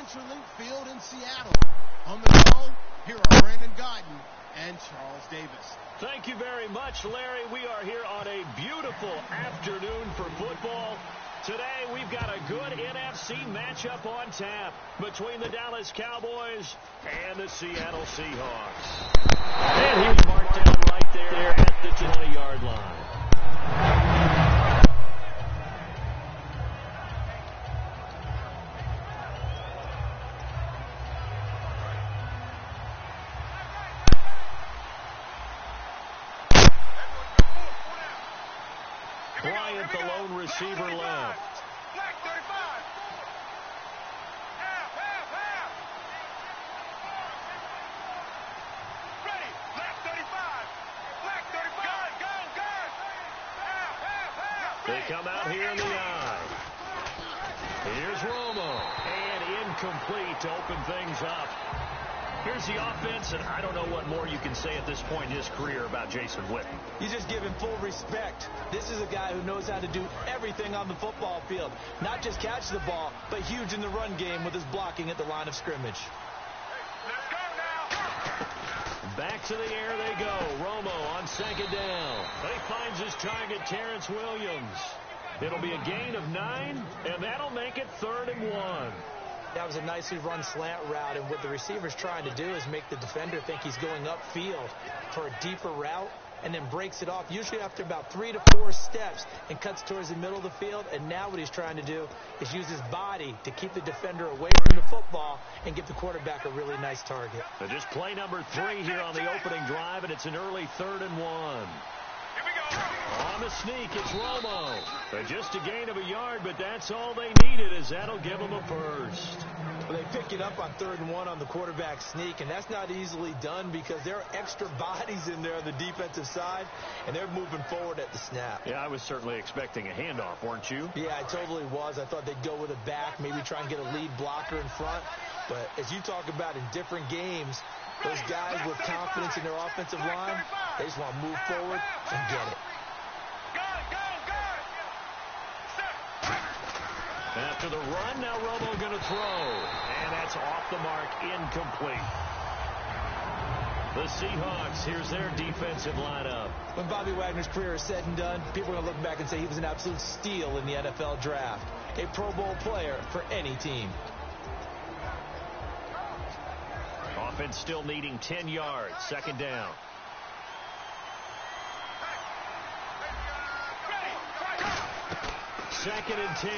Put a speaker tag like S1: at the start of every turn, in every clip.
S1: CenturyLink Field in Seattle. On the go, here are Brandon Guyton and Charles Davis.
S2: Thank you very much, Larry. We are here on a beautiful afternoon for football. Today, we've got a good NFC matchup on tap between the Dallas Cowboys and the Seattle Seahawks. And he's marked down right there at the 20-yard line. Bryant, the lone receiver, left.
S3: Black 35. Half. Ready. Black 35. Black 35. Gun. Half.
S2: They come out here in the eye. Here's Romo. And incomplete to open things up. Here's the offense, and I don't know what more you can say at this point in his career about Jason Witten.
S4: You just give him full respect. This is a guy who knows how to do everything on the football field. Not just catch the ball, but huge in the run game with his blocking at the line of scrimmage.
S3: Let's go now.
S2: Back to the air they go. Romo on second down. He finds his target, Terrence Williams. It'll be a gain of 9, and that'll make it 3rd and 1.
S4: That was a nicely run slant route, and what the receiver's trying to do is make the defender think he's going upfield for a deeper route, and then breaks it off, usually after about 3 to 4 steps, and cuts towards the middle of the field. And now what he's trying to do is use his body to keep the defender away from the football and give the quarterback a really nice target.
S2: So just play number 3 here on the opening drive, and it's an early 3rd and 1. On the sneak, it's Romo. Just a gain of a yard, but that's all they needed, as that'll give them a first.
S4: Well, they pick it up on 3rd and 1 on the quarterback sneak, and that's not easily done because there are extra bodies in there on the defensive side, and they're moving forward at the snap.
S2: Yeah, I was certainly expecting a handoff, weren't you?
S4: Yeah, I totally was. I thought they'd go with a back, maybe try and get a lead blocker in front. But as you talk about in different games, those guys with confidence in their offensive line, they just want to move forward and get it.
S2: After the run, now Romo going to throw. And that's off the mark, incomplete. The Seahawks, here's their defensive lineup.
S4: When Bobby Wagner's career is said and done, people are going to look back and say he was an absolute steal in the NFL draft. A Pro Bowl player for any team.
S2: Offense still needing 10 yards, 2nd down. Second and 10.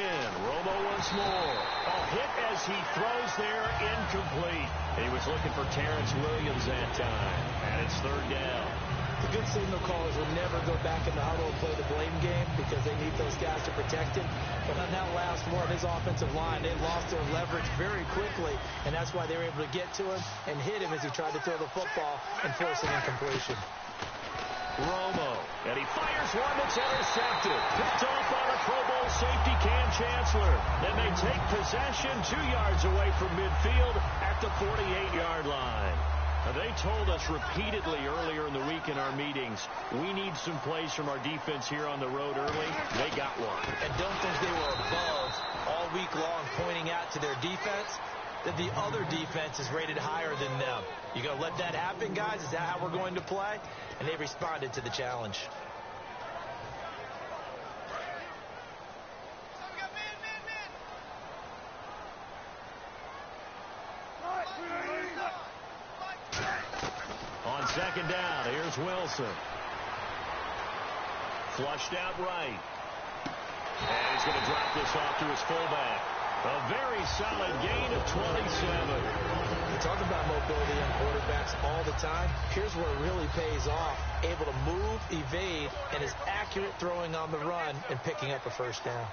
S2: Romo once more. A hit as he throws there, incomplete. He was looking for Terrence Williams that time. And it's 3rd down.
S4: The good signal callers will never go back in the huddle and play the blame game because they need those guys to protect him. But on that last one, his offensive line, they lost their leverage very quickly, and that's why they were able to get to him and hit him as he tried to throw the football and force an incompletion.
S2: Romo, and he fires one that's intercepted. Picked off on a Pro Bowl safety, Cam Chancellor. Then they take possession 2 yards away from midfield at the 48-yard line. Now, they told us repeatedly earlier in the week in our meetings, we need some plays from our defense here on the road early. They got one.
S4: And don't think they were above all week long pointing out to their defense that the other defense is rated higher than them. You going to let that happen, guys? Is that how we're going to play? And they responded to the challenge.
S2: On 2nd down, here's Wilson. Flushed out right. And he's going to drop this off to his fullback. A very solid gain of 27.
S4: We talk about mobility on quarterbacks all the time. Here's where it really pays off. Able to move, evade, and is accurate throwing on the run and picking up a 1st down.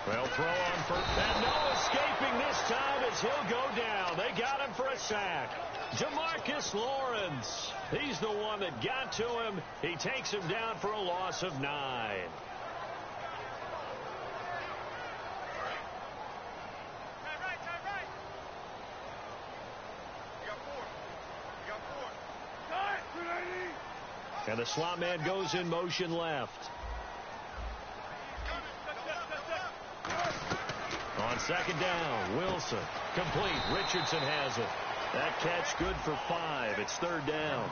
S2: Well, throw on first. And no escaping this time as he'll go down. They got him for a sack. Jamarcus Lawrence. He's the one that got to him. He takes him down for a loss of 9. And the slot man goes in motion left. On On second down, Wilson. Complete. Richardson has it. That catch good for 5. It's third down.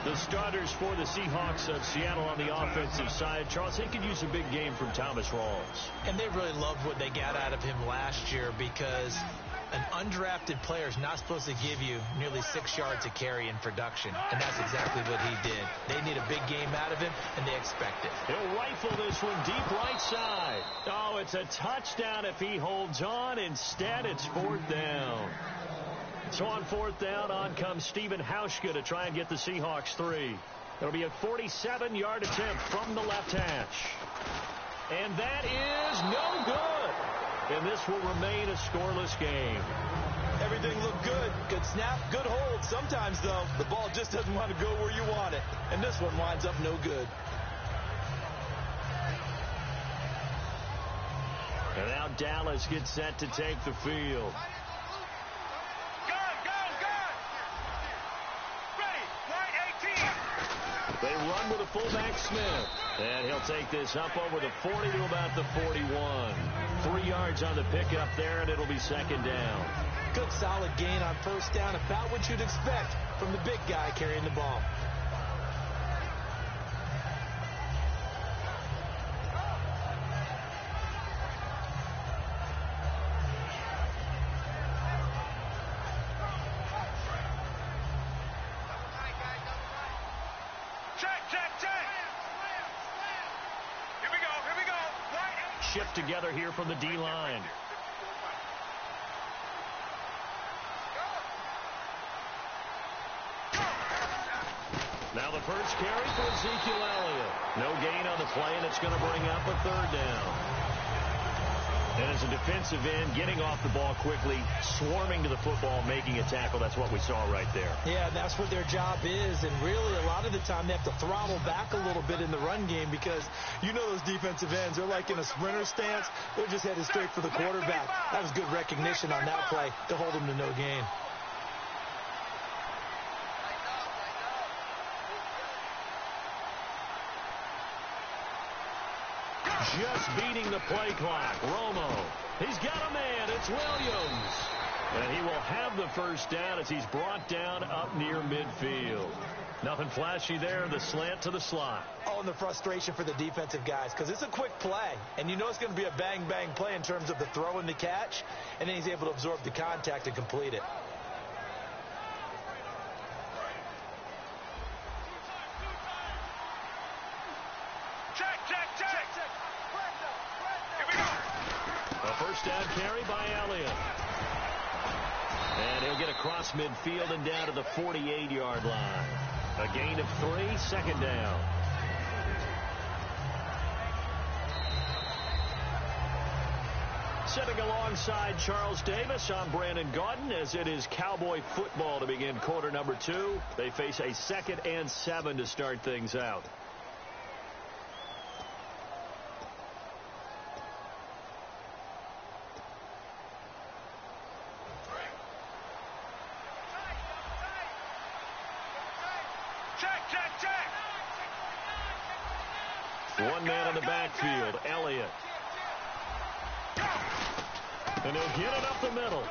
S2: The starters for the Seahawks of Seattle on the offensive side. Charles, they could use a big game from Thomas Rawls.
S4: And they really loved what they got out of him last year because an undrafted player is not supposed to give you nearly 6 yards a carry in production. And that's exactly what he did. They need a big game out of him, and they expect it.
S2: He'll rifle this one deep right side. Oh, it's a touchdown if he holds on. Instead, it's fourth down. So on fourth down, on comes Stephen Hauschka to try and get the Seahawks 3. It'll be a 47-yard attempt from the left hash. And that is no good. And this will remain a scoreless game.
S5: Everything looked good. Good snap, good hold. Sometimes, though, the ball just doesn't want to go where you want it. And this one winds up no good.
S2: And now Dallas gets set to take the field. They run with a fullback Smith. And he'll take this up over the 40 to about the 41. 3 yards on the pickup there, and it'll be second down.
S4: Good solid gain on first down, about what you'd expect from the big guy carrying the ball.
S2: Shift together here from the D-line. Now the first carry for Ezekiel Elliott. No gain on the play, and it's going to bring up a third down. And as a defensive end, getting off the ball quickly, swarming to the football, making a tackle. That's what we saw right there.
S4: Yeah, that's what their job is. And really, a lot of the time, they have to throttle back a little bit in the run game because you know those defensive ends, they're like in a sprinter stance. They're just headed straight for the quarterback. That was good recognition on that play to hold them to no gain.
S2: Just beating the play clock. Romo. He's got a man. It's Williams. And he will have the first down as he's brought down up near midfield. Nothing flashy there. The slant to the slot.
S4: Oh, and the frustration for the defensive guys because it's a quick play. And you know it's going to be a bang-bang play in terms of the throw and the catch. And then he's able to absorb the contact and complete it.
S2: First down carry by Elliott. And he'll get across midfield and down to the 48-yard line. A gain of 3, second down. Sitting alongside Charles Davis, I'm Brandon Gaudin, as it is Cowboy football to begin quarter number 2. They face a 2nd and 7 to start things out. One man in the backfield, Elliott. And he'll get it up the middle.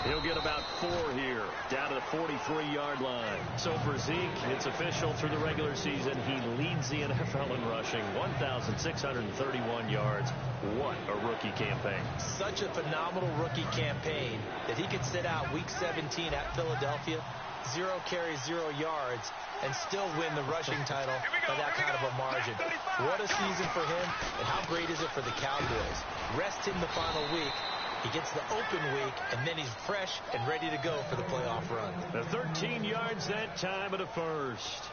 S2: He'll get about 4 here, down to the 43-yard line. So for Zeke, it's official through the regular season. He leads the NFL in rushing, 1,631 yards. What a rookie campaign.
S4: Such a phenomenal rookie campaign that he could sit out week 17 at Philadelphia, 0 carries, 0 yards, and still win the rushing title by that kind of a margin. What a season for him, and how great is it for the Cowboys? Rest him the final week. He gets the open week, and then he's fresh and ready to go for the playoff run.
S2: The 13 yards that time at a first.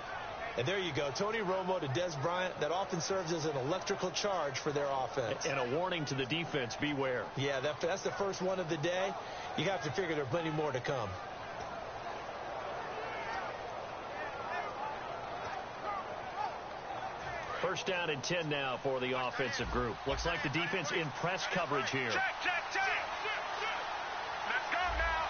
S4: And there you go. Tony Romo to Des Bryant. That often serves as an electrical charge for their offense.
S2: And a warning to the defense, beware.
S4: Yeah, that's the first one of the day. You have to figure there are plenty more to come.
S2: First down and 10 now for the offensive group. Looks like the defense in press coverage here.
S3: Check. Let's go now.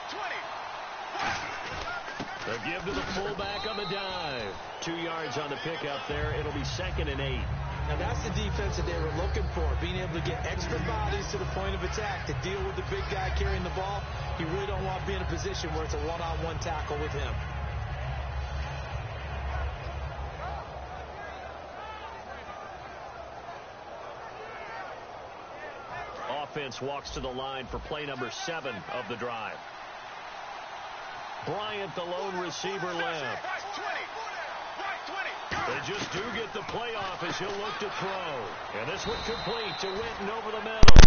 S3: 20.
S2: The give to the fullback on the dive. 2 yards on the pickup there. It'll be 2nd and 8.
S4: Now that's the defense that they were looking for, being able to get extra bodies to the point of attack to deal with the big guy carrying the ball. You really don't want to be in a position where it's a one-on-one tackle with him.
S2: Offense walks to the line for play number 7 of the drive. Bryant, the lone receiver, left. They just do get the playoff as he'll look to throw. And this one complete to Winton over the middle.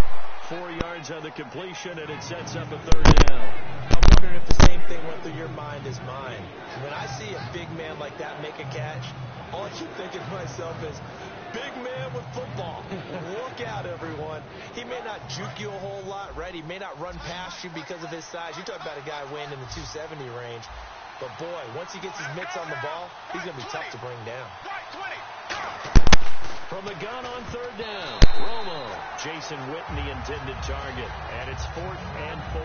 S2: 4 yards on the completion, and it sets up a 3rd down.
S4: I'm wondering if the same thing went through your mind as mine. When I see a big man like that make a catch, all I keep thinking to myself is, big man with football. Look out, everyone. He may not juke you a whole lot, right? He may not run past you because of his size. You talk about a guy weighing in the 270 range. But, boy, once he gets his mitts on the ball, he's going to be tough to bring down.
S2: From the gun on 3rd down, Romo. Jason Witten, the intended target. And it's 4th and 4.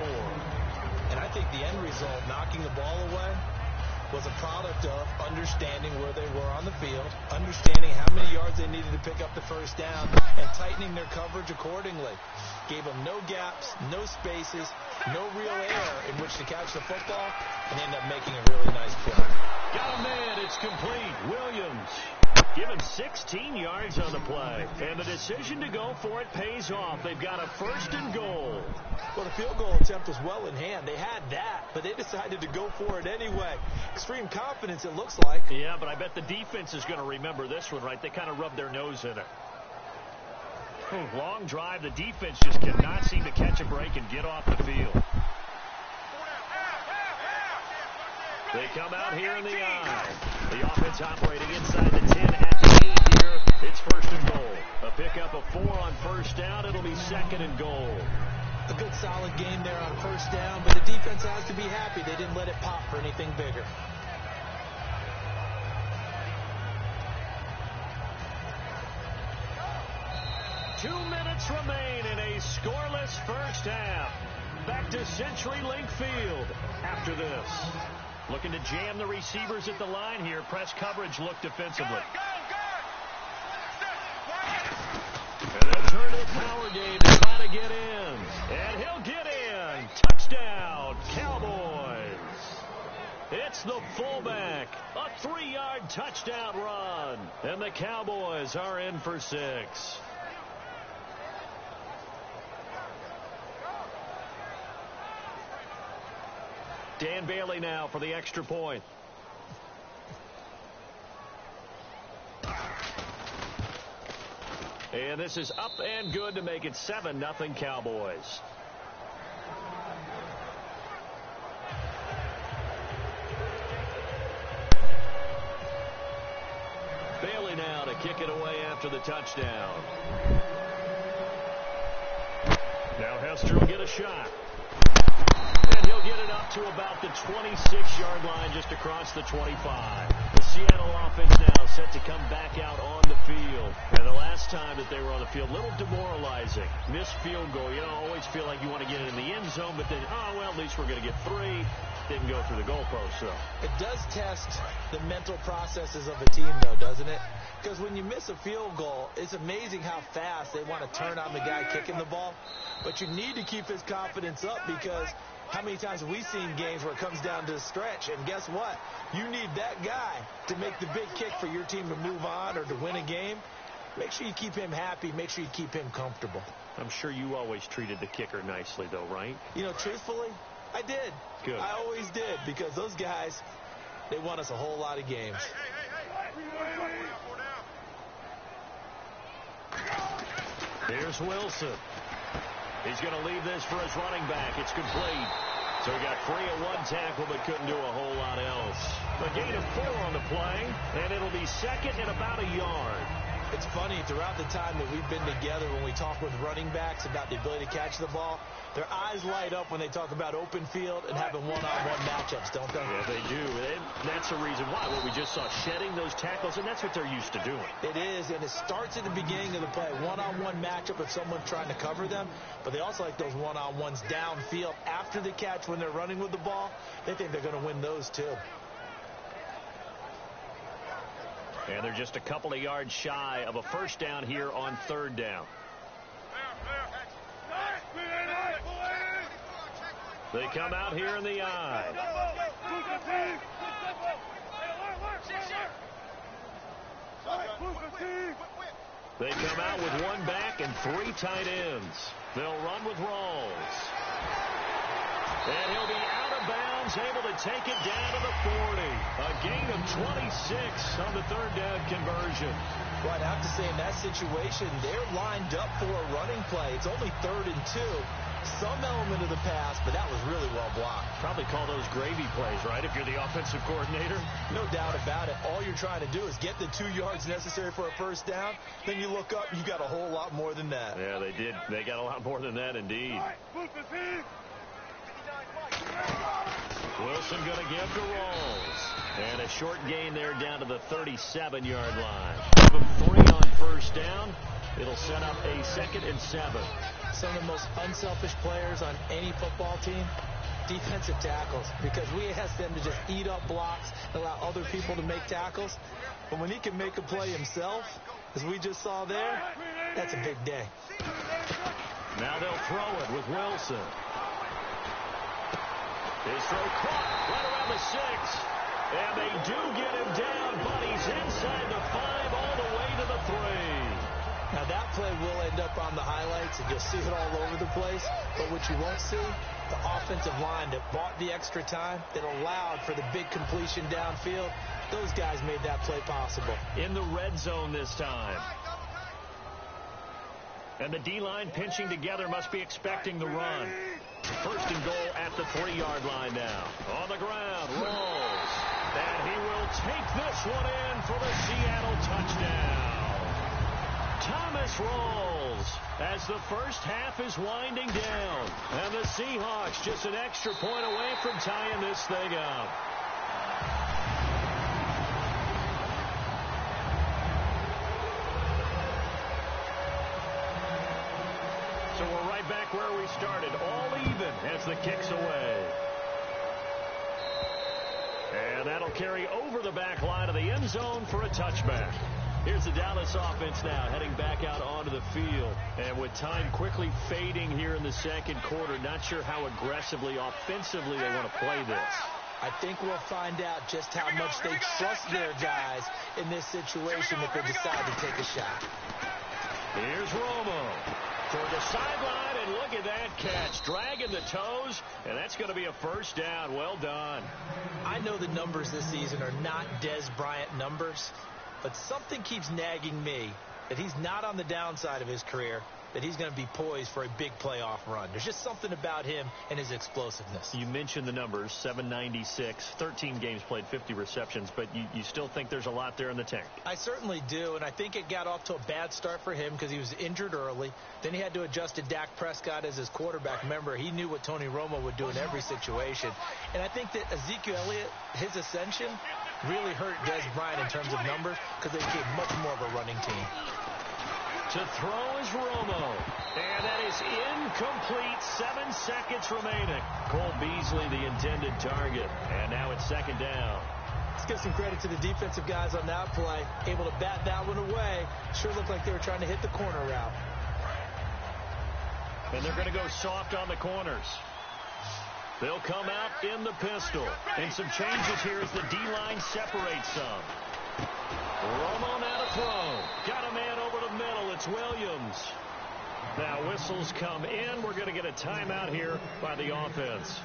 S4: And I think the end result, knocking the ball away, was a product of understanding where they were on the field, understanding how many yards they needed to pick up the 1st down, and tightening their coverage accordingly. Gave them no gaps, no spaces, no real air in which to catch the football, and ended up making a really nice play.
S2: Got a man, it's complete. Williams. Given 16 yards on the play, and the decision to go for it pays off. They've got a 1st and goal.
S4: Well, the field goal attempt was well in hand. They had that, but they decided to go for it anyway. Extreme confidence, it looks like.
S2: Yeah, but I bet the defense is going to remember this one, right? They kind of rubbed their nose in it. Long drive. The defense just cannot seem to catch a break and get off the field. They come out here in the eye. The offense operating inside the 10 at the 8 here. It's 1st and goal. A pickup of 4 on 1st down. It'll be 2nd and goal.
S4: A good solid game there on 1st down, but the defense has to be happy they didn't let it pop for anything bigger.
S2: Two minutes remain in a scoreless 1st half. Back to CenturyLink Field after this. Looking to jam the receivers at the line here. Press coverage look defensively. And they'll turn to the power game to try to get in. And he'll get in. Touchdown, Cowboys. It's the fullback. A 3-yard touchdown run. And the Cowboys are in for 6. Dan Bailey now for the extra point. And this is up and good to make it 7-0 Cowboys. Bailey now to kick it away after the touchdown. Now Hester will get a shot. And he'll get it up to about the 26-yard line, just across the 25. The Seattle offense now set to come back out on the field. And the last time that they were on the field, a little demoralizing. Missed field goal. You don't always feel like you want to get it in the end zone, but then, oh, well, at least we're going to get 3. Didn't go through the goalpost, so.
S4: It does test the mental processes of a team, though, doesn't it? Because when you miss a field goal, it's amazing how fast they want to turn on the guy kicking the ball. But you need to keep his confidence up, because how many times have we seen games where it comes down to the stretch? And guess what? You need that guy to make the big kick for your team to move on or to win a game. Make sure you keep him happy. Make sure you keep him comfortable.
S2: I'm sure you always treated the kicker nicely, though, right?
S4: You know, truthfully, I did.
S2: Good.
S4: I always did, because those guys, they won us a whole lot of games.
S2: Here's Wilson. He's going to leave this for his running back. It's complete. So he got free at one tackle, but couldn't do a whole lot else. A gain of 4 on the play, and it'll be 2nd and about a yard.
S4: It's funny, throughout the time that we've been together, when we talk with running backs about the ability to catch the ball, their eyes light up when they talk about open field and having one-on-one matchups, don't they?
S2: Yeah, they do. And that's the reason why. What we just saw, shedding those tackles, and that's what they're used to doing.
S4: It is, and it starts at the beginning of the play. One-on-one matchup if someone's trying to cover them, but they also like those one-on-ones downfield after the catch when they're running with the ball. They think they're going to win those, too.
S2: And they're just a couple of yards shy of a first down here on third down. They come out here in the I. They come out with one back and three tight ends. They'll run with Rawls. And he'll be out of bounds, able to take it down to the 40. A gain of 26 on the third down conversion.
S4: Well, I'd have to say in that situation, they're lined up for a running play. It's only 3rd and 2. Some element of the pass, but that was really well blocked.
S2: Probably call those gravy plays, right, if you're the offensive coordinator?
S4: No doubt about it. All you're trying to do is get the 2 yards necessary for a first down. Then you look up, you got a whole lot more than that.
S2: Yeah, they did. They got a lot more than that, indeed. Wilson going to give to Rawls. And a short gain there down to the 37-yard line. Give them 3 on first down. It'll set up a 2nd and 7.
S4: Some of the most unselfish players on any football team, defensive tackles, because we ask them to just eat up blocks and allow other people to make tackles. But when he can make a play himself, as we just saw there, that's a big day.
S2: Now they'll throw it with Wilson. His throw caught right around the 6. And they do get him down, but he's inside the 5 all the way to the 3.
S4: Now, that play will end up on the highlights, and you'll see it all over the place. But what you won't see, the offensive line that bought the extra time, that allowed for the big completion downfield, those guys made that play possible.
S2: In the red zone this time. And the D-line pinching together must be expecting the run. 1st and goal at the 3-yard line now. On the ground, Rawls. And he will take this one in for the Seattle touchdown. Thomas Rawls as the first half is winding down. And the Seahawks just an extra point away from tying this thing up. So we're right back where we started, all even as the kick's away. And that'll carry over the back line of the end zone for a touchback. Here's the Dallas offense now heading back out onto the field. And with time quickly fading here in the second quarter, not sure how aggressively, offensively they want to play this.
S4: I think we'll find out just how much they trust their guys in this situation if they decide to take a shot.
S2: Here's Romo toward the sideline, and look at that catch. Dragging the toes, and that's going to be a first down. Well done.
S4: I know the numbers this season are not Dez Bryant numbers, but something keeps nagging me that he's not on the downside of his career, that he's going to be poised for a big playoff run. There's just something about him and his explosiveness.
S2: You mentioned the numbers, 796, 13 games played, 50 receptions, but you still think there's a lot there in the tank.
S4: I certainly do, and I think it got off to a bad start for him because he was injured early. Then he had to adjust to Dak Prescott as his quarterback. Remember, he knew what Tony Romo would do in every situation. And I think that Ezekiel Elliott, his ascension, really hurt Dez Bryant in terms of numbers because they became much more of a running team.
S2: To throw is Romo. And that is incomplete. 7 seconds remaining. Cole Beasley, the intended target. And now it's second down.
S4: Let's give some credit to the defensive guys on that play. Able to bat that one away. Sure looked like they were trying to hit the corner route.
S2: And they're going to go soft on the corners. They'll come out in the pistol. And some changes here as the D-line separates some. Romo now to throw. Got a man over the middle. It's Williams. Now whistles come in. We're going to get a timeout here by the offense.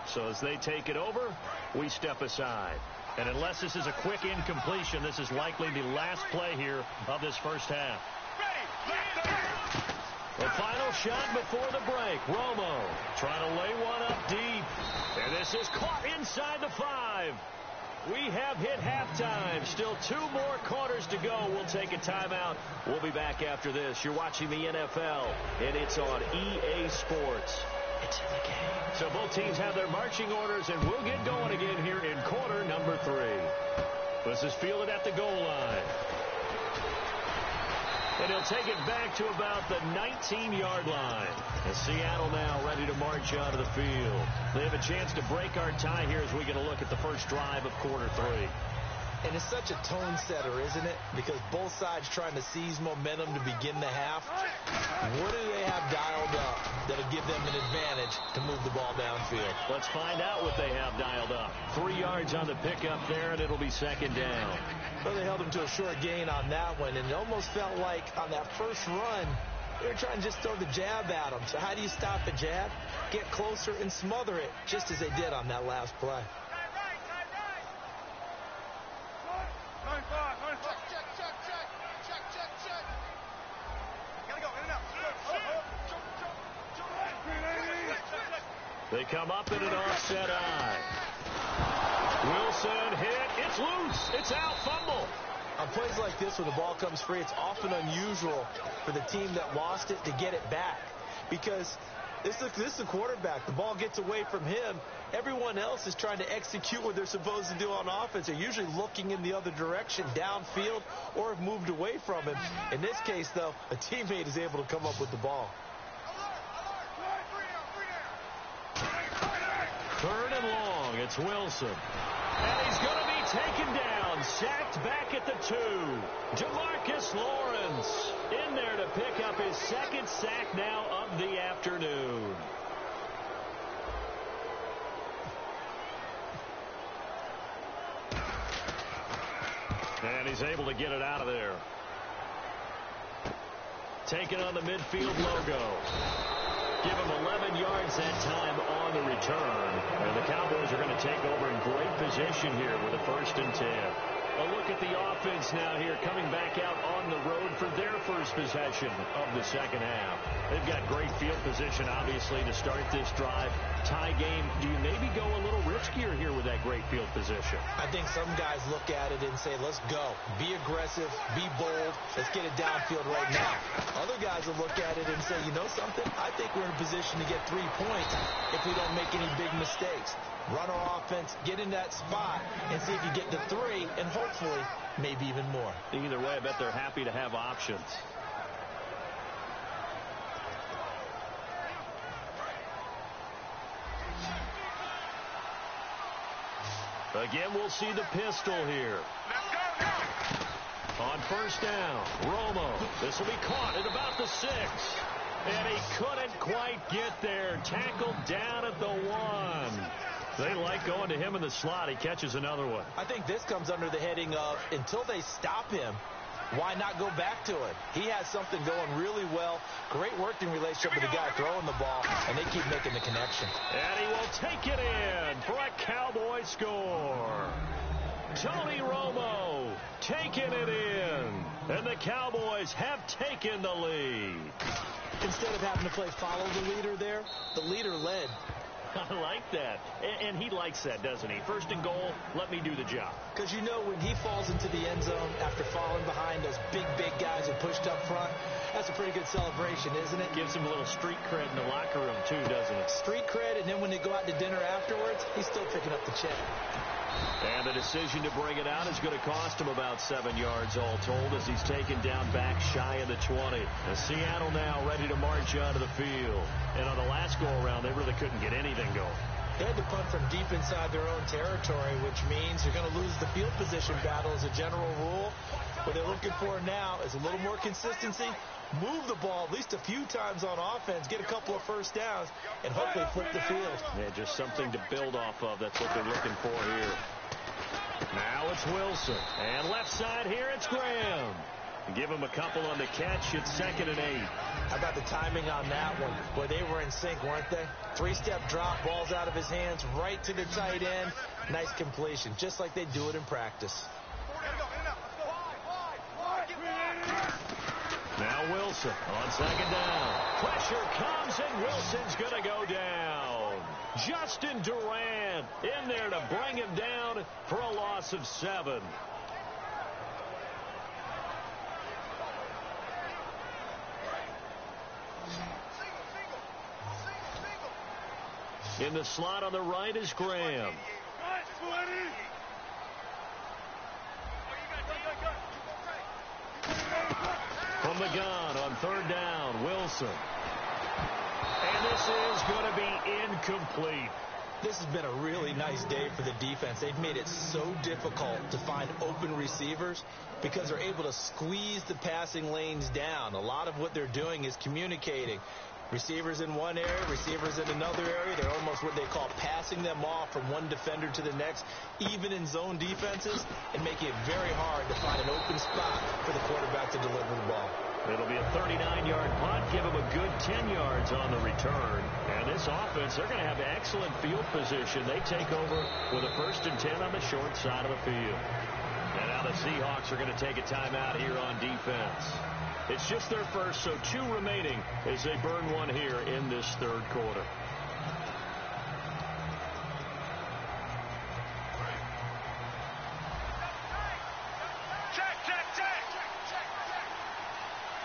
S2: So as they take it over, we step aside. And unless this is a quick incompletion, this is likely the last play here of this first half. The final shot before the break. Romo trying to lay one up deep. And this is caught inside the 5. We have hit halftime. Still 2 more quarters to go. We'll take a timeout. We'll be back after this. You're watching the NFL, and it's on EA Sports. It's in the game. So both teams have their marching orders, and we'll get going again here in quarter number 3. This is fielded at the goal line. And he'll take it back to about the 19-yard line. And Seattle now ready to march onto the field. They have a chance to break our tie here as we get a look at the first drive of quarter 3.
S4: And it's such a tone setter, isn't it? Because both sides trying to seize momentum to begin the half. What do they have dialed up that'll give them an advantage to move the ball downfield?
S2: Let's find out what they have dialed up. 3 yards on the pickup there, and it'll be second down.
S4: Well, they held him to a short gain on that one, and it almost felt like on that first run, they were trying to just throw the jab at him. So how do you stop a jab? Get closer and smother it, just as they did on that last play.
S2: They come up in an offset eye. Wilson hit. It's loose. It's out. Fumble.
S4: On plays like this, when the ball comes free, it's often unusual for the team that lost it to get it back. Because this is a quarterback. The ball gets away from him. Everyone else is trying to execute what they're supposed to do on offense. They're usually looking in the other direction, downfield, or have moved away from him. In this case, though, a teammate is able to come up with the ball.
S2: Third and long. It's Wilson. And he's going to be taken down. Sacked back at the 2. DeMarcus Lawrence in there to pick up his second sack now of the afternoon. And he's able to get it out of there. Taking on the midfield logo. Give him 11 yards that time on the return. And the Cowboys are going to take over in great position here with a 1st and 10. A look at the offense now here, coming back out on the road for their first possession of the second half. They've got great field position, obviously, to start this drive. Tie game. Do you maybe go a little riskier here with that great field position?
S4: I think some guys look at it and say, let's go. Be aggressive. Be bold. Let's get it downfield right now. Other guys will look at it and say, you know something? I think we're in a position to get 3 points if we don't make any big mistakes. Run our offense, get in that spot, and see if you get to 3, and hopefully, maybe even more.
S2: Either way, I bet they're happy to have options. Again, we'll see the pistol here. On 1st down, Romo. This will be caught at about the 6. And he couldn't quite get there. Tackled down at the 1. They like going to him in the slot. He catches another one.
S4: I think this comes under the heading of, until they stop him, why not go back to it? He has something going really well. Great working relationship with the guy throwing the ball, and they keep making the connection.
S2: And he will take it in for a Cowboy score. Tony Romo taking it in. And the Cowboys have taken the lead.
S4: Instead of having to play follow the leader there, the leader led.
S2: I like that. And he likes that, doesn't he? 1st and goal, let me do the job.
S4: Because you know when he falls into the end zone after falling behind those big guys who pushed up front, that's a pretty good celebration, isn't it?
S2: Gives him a little street cred in the locker room, too, doesn't it?
S4: Street cred, and then when they go out to dinner afterwards, he's still picking up the check.
S2: And the decision to bring it out is going to cost him about 7 yards all told as he's taken down back shy of the 20. And Seattle now ready to march onto the field. And on the last go-around, they really couldn't get anything going.
S4: They had to punt from deep inside their own territory, which means you're going to lose the field position battle as a general rule. What they're looking for now is a little more consistency, move the ball at least a few times on offense, get a couple of 1st downs, and hopefully flip the field.
S2: Yeah, just something to build off of. That's what they're looking for here. Now it's Wilson. And left side here, it's Graham. Give him a couple on the catch. It's 2nd and 8.
S4: How about the timing on that one? Boy, they were in sync, weren't they? 3-step drop, balls out of his hands, right to the tight end. Nice completion, just like they do it in practice.
S2: Now Wilson on 2nd down. Pressure comes, and Wilson's going to go down. Justin Durant in there to bring him down for a loss of 7. In the slot on the right is Graham. From the gun on 3rd down, Wilson. And this is going to be incomplete.
S4: This has been a really nice day for the defense. They've made it so difficult to find open receivers because they're able to squeeze the passing lanes down. A lot of what they're doing is communicating. Receivers in one area, receivers in another area. They're almost what they call passing them off from one defender to the next, even in zone defenses, and making it very hard to find an open spot for the quarterback to deliver the ball.
S2: It'll be a 39-yard punt, give them a good 10 yards on the return. And this offense, they're going to have excellent field position. They take over with a 1st and 10 on the short side of the field. And now the Seahawks are going to take a timeout here on defense. It's just their first, so 2 remaining as they burn one here in this 3rd quarter.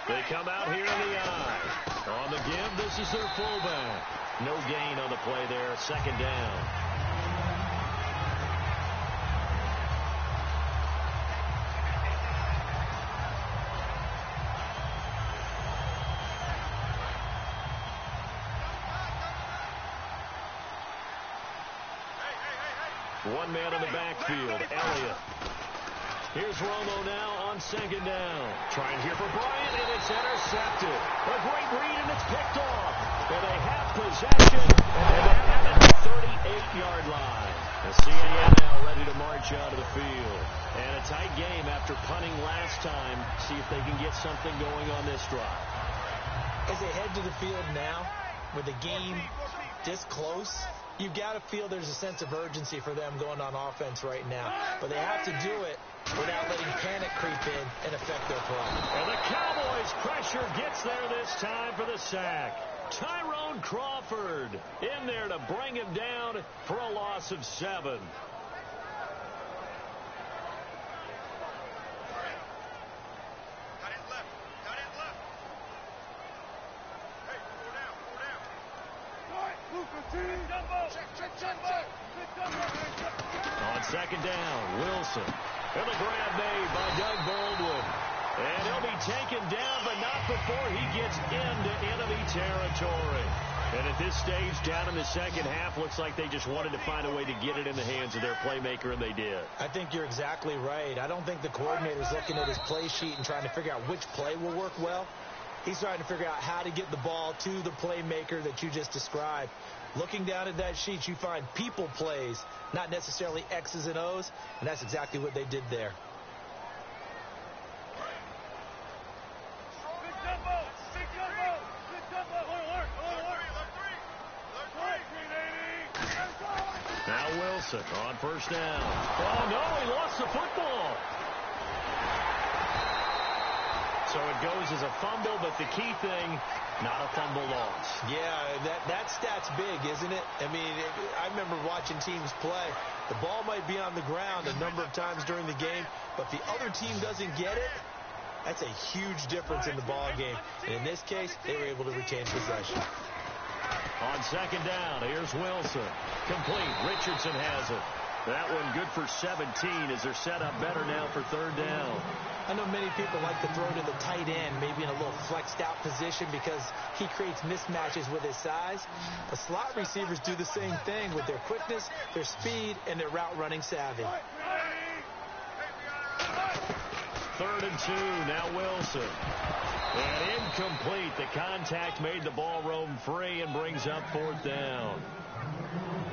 S2: They come out here in the eye. On the give, this is their fullback. No gain on the play there, 2nd down. One man in the backfield, Elliott. Here's Romo now on 2nd down. Trying here for Bryant, and it's intercepted. A great read, and it's picked off. And they have possession, and they have it at the 38-yard line. The Seahawks now ready to march out of the field. And a tight game after punting last time. See if they can get something going on this drive.
S4: As they head to the field now, with the game this close, you've got to feel there's a sense of urgency for them going on offense right now. But they have to do it without letting panic creep in and affect their play.
S2: And the Cowboys' pressure gets there this time for the sack. Tyrone Crawford in there to bring him down for a loss of 7. On 2nd down, Wilson. And the grab made by Doug Baldwin. And he'll be taken down, but not before he gets into enemy territory. And at this stage, down in the 2nd half, looks like they just wanted to find a way to get it in the hands of their playmaker, and they did.
S4: I think you're exactly right. I don't think the coordinator's looking at his play sheet and trying to figure out which play will work well. He's trying to figure out how to get the ball to the playmaker that you just described. Looking down at that sheet, you find people plays, not necessarily X's and O's, and that's exactly what they did there.
S2: Now Wilson on 1st down. Oh, no, he lost the football. So it goes as a fumble, but the key thing, not a fumble loss.
S4: Yeah, that stat's big, isn't it? I mean, I remember watching teams play. The ball might be on the ground a number of times during the game, but if the other team doesn't get it, that's a huge difference in the ball game. And in this case, they were able to retain possession.
S2: On 2nd down, here's Wilson. Complete. Richardson has it. That one good for 17 as they're set up better now for 3rd down.
S4: I know many people like to throw to the tight end, maybe in a little flexed out position because he creates mismatches with his size. The slot receivers do the same thing with their quickness, their speed, and their route running savvy.
S2: 3rd and 2, now Wilson. And incomplete. The contact made the ball roam free and brings up 4th down.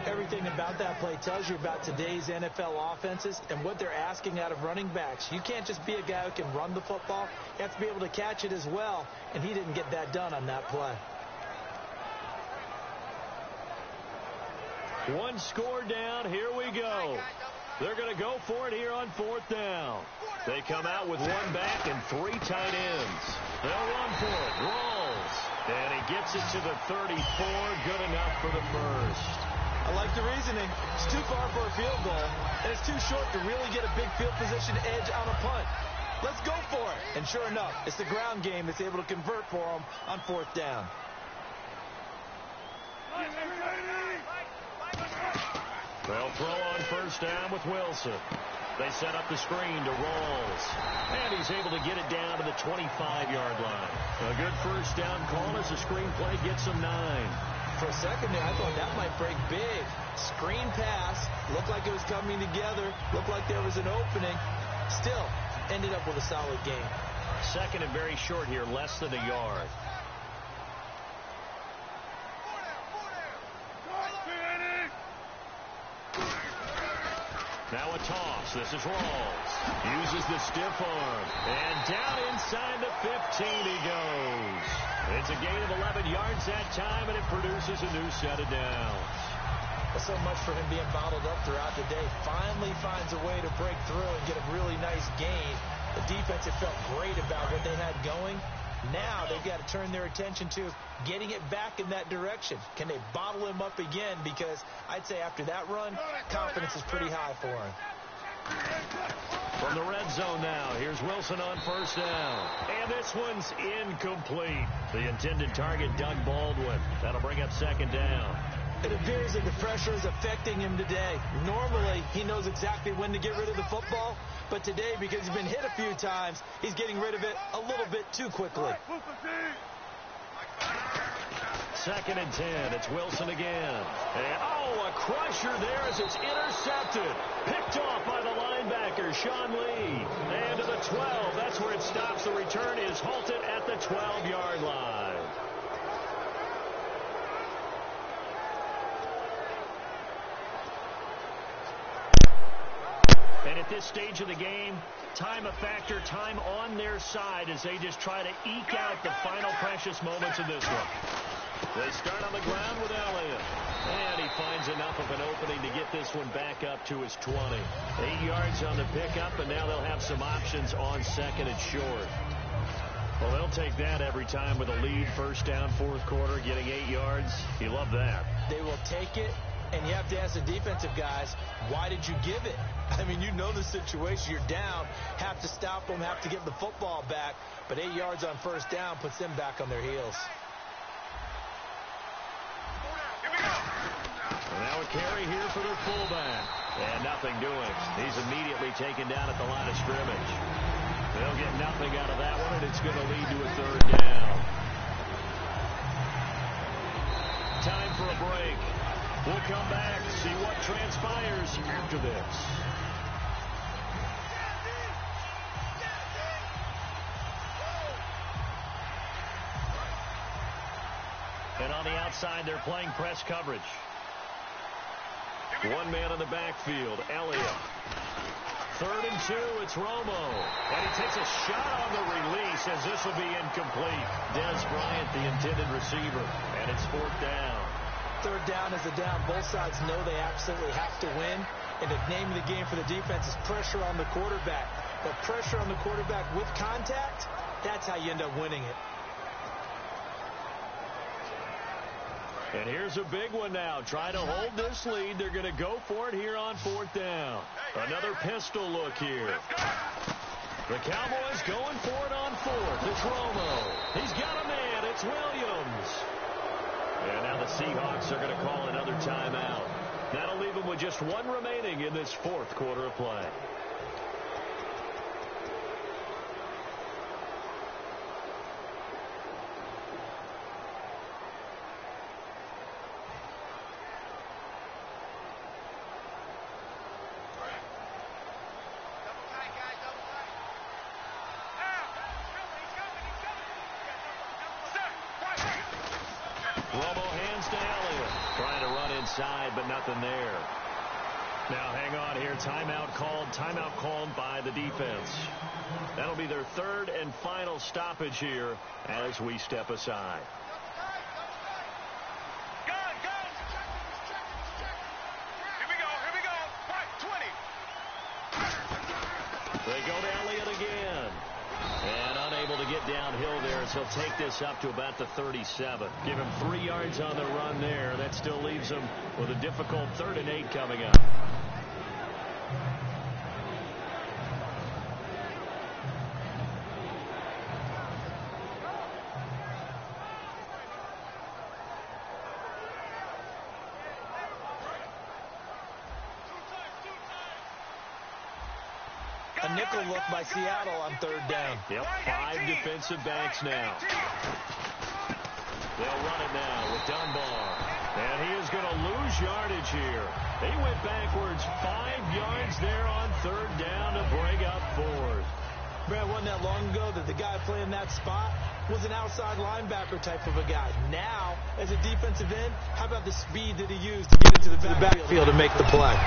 S4: Everything about that play tells you about today's NFL offenses and what they're asking out of running backs. You can't just be a guy who can run the football. You have to be able to catch it as well, and he didn't get that done on that play.
S2: One score down. Here we go. They're going to go for it here on 4th down. They come out with one back and 3 tight ends. They'll run for it. Rolls. And he gets it to the 34. Good enough for the first.
S4: I like the reasoning. It's too far for a field goal, and it's too short to really get a big field position edge on a punt. Let's go for it. And sure enough, it's the ground game that's able to convert for them on 4th down.
S2: They'll throw on 1st down with Wilson. They set up the screen to Rawls. And he's able to get it down to the 25-yard line. A good 1st down call as the screen play gets him 9.
S4: For a second there, I thought that might break big. Screen pass, looked like it was coming together, looked like there was an opening. Still, ended up with a solid game.
S2: Second and very short here, less than a yard. Now a toss. This is Rawls. Uses the stiff arm. And down inside the 15 he goes. It's a gain of 11 yards that time, and it produces a new set of downs.
S4: Well, so much for him being bottled up throughout the day. Finally finds a way to break through and get a really nice gain. The defense had felt great about what they had going. Now they've got to turn their attention to getting it back in that direction. Can they bottle him up again? Because I'd say after that run, confidence is pretty high for him.
S2: From the red zone now, here's Wilson on first down. And this one's incomplete. The intended target, Doug Baldwin. That'll bring up second down.
S4: It appears that the pressure is affecting him today. Normally, he knows exactly when to get rid of the football. But today, because he's been hit a few times, he's getting rid of it a little bit too quickly.
S2: Second and 10. It's Wilson again. And, a crusher there as it's intercepted. Picked off by the linebacker, Sean Lee. And to the 12. That's where it stops. The return is halted at the 12-yard line. And at this stage of the game, time a factor, time on their side as they just try to eke out the final precious moments of this one. They start on the ground with Elliott. And he finds enough of an opening to get this one back up to his 20. 8 yards on the pickup, and now they'll have some options on second and short. Well, they'll take that every time with a lead, first down, fourth quarter, getting 8 yards. You love that.
S4: They will take it. And you have to ask the defensive guys, why did you give it? I mean, you know the situation. You're down, have to stop them, have to get the football back. But 8 yards on first down puts them back on their heels.
S2: And now a carry here for their fullback. And nothing doing. He's immediately taken down at the line of scrimmage. They'll get nothing out of that one, and it's going to lead to a third down. Time for a break. We'll come back, see what transpires after this. And on the outside, they're playing press coverage. One man in the backfield, Elliott. Third and 2, it's Romo. And he takes a shot on the release as this will be incomplete. Des Bryant, the intended receiver, and it's fourth down.
S4: Third down is a down. Both sides know they absolutely have to win. And the name of the game for the defense is pressure on the quarterback. But pressure on the quarterback with contact, that's how you end up winning it.
S2: And here's a big one now. Trying to hold this lead. They're going to go for it here on fourth down. Another pistol look here. The Cowboys going for it on fourth. It's Romo. He's got a man. It's Williams. And now the Seahawks are going to call another timeout. That'll leave them with just one remaining in this fourth quarter of play. Romo hands to Elliott. Trying to run inside, but nothing there. Now, hang on here. Timeout called by the defense. That'll be their third and final stoppage here as we step aside.
S3: Here we go. 20.
S2: They go to Elliott again. And unable to get downhill there as he'll take this up to about the 37. Give him 3 yards on the run there. That still leaves him with a difficult 3rd and 8 coming up.
S4: A nickel look by Seattle on third down.
S2: Yep, 5 defensive backs now. They'll run it now with Dunbar. And he is going to lose yardage here. He went backwards 5 yards there on 3rd down to bring up 4th.
S4: Brad, wasn't that long ago that the guy playing that spot was an outside linebacker type of a guy. Now, as a defensive end, how about the speed that he used to get into the backfield and make the play?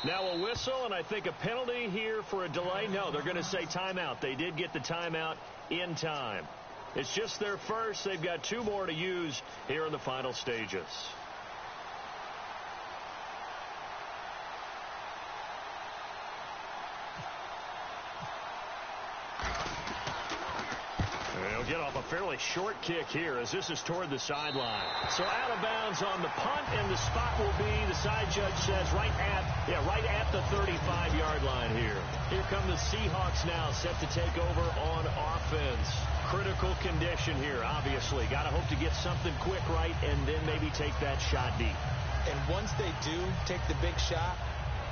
S2: Now a whistle, and I think a penalty here for a delay. No, they're going to say timeout. They did get the timeout in time. It's just their first. They've got 2 more to use here in the final stages. They'll get off a fairly short kick here as this is toward the sideline. So out of bounds on the punt, and the spot will be, the side judge says, right at the 35-yard line here. Here come the Seahawks now, set to take over on offense. Critical condition here, obviously. Got to hope to get something quick right and then maybe take that shot deep.
S4: And once they do take the big shot,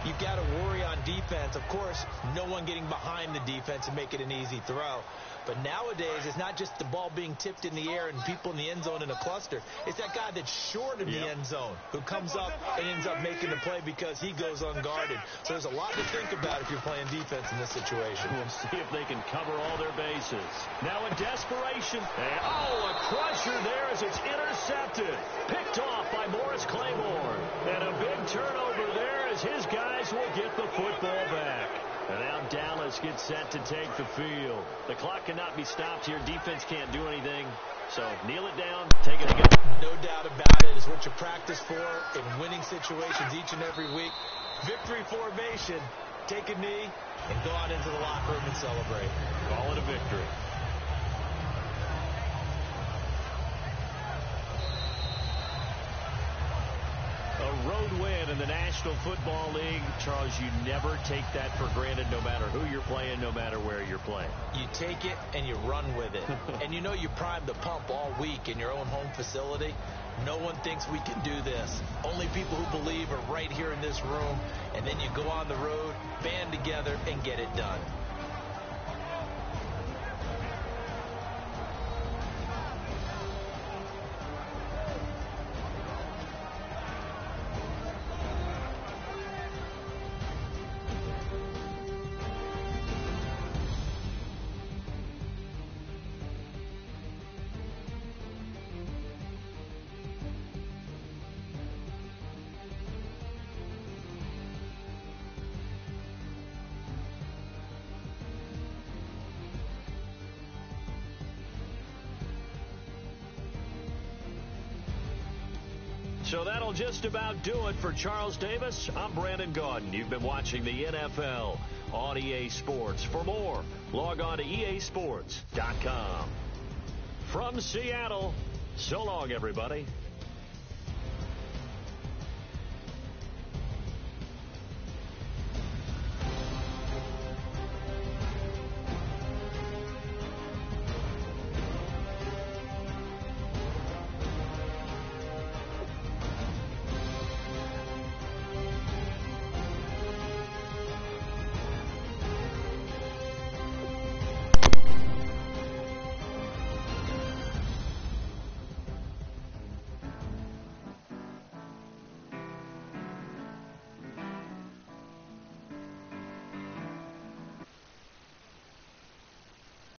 S4: you've got to worry on defense. Of course, no one getting behind the defense and make it an easy throw. But nowadays, it's not just the ball being tipped in the air and people in the end zone in a cluster. It's that guy that's short of the end zone who comes up and ends up making the play because he goes unguarded. So there's a lot to think about if you're playing defense in this situation.
S2: We'll see if they can cover all their bases. Now in desperation. A crusher there as it's intercepted. Picked off by Morris Claiborne. And a big turnover there as his guys will get the football back. And now Dallas gets set to take the field. The clock cannot be stopped here. Defense can't do anything. So kneel it down, take it again.
S4: No doubt about it. It's what you practice for in winning situations each and every week. Victory formation. Take a knee and go on into the locker room and celebrate.
S2: Call it a victory. A road win in the National Football League. Charles, you never take that for granted no matter who you're playing, no matter where you're playing.
S4: You take it and you run with it. And you know you primed the pump all week in your own home facility. No one thinks we can do this. Only people who believe are right here in this room. And then you go on the road, band together, and get it done.
S2: So that'll just about do it for Charles Davis. I'm Brandon Gaudin. You've been watching the NFL on EA Sports. For more, log on to easports.com. From Seattle, so long, everybody.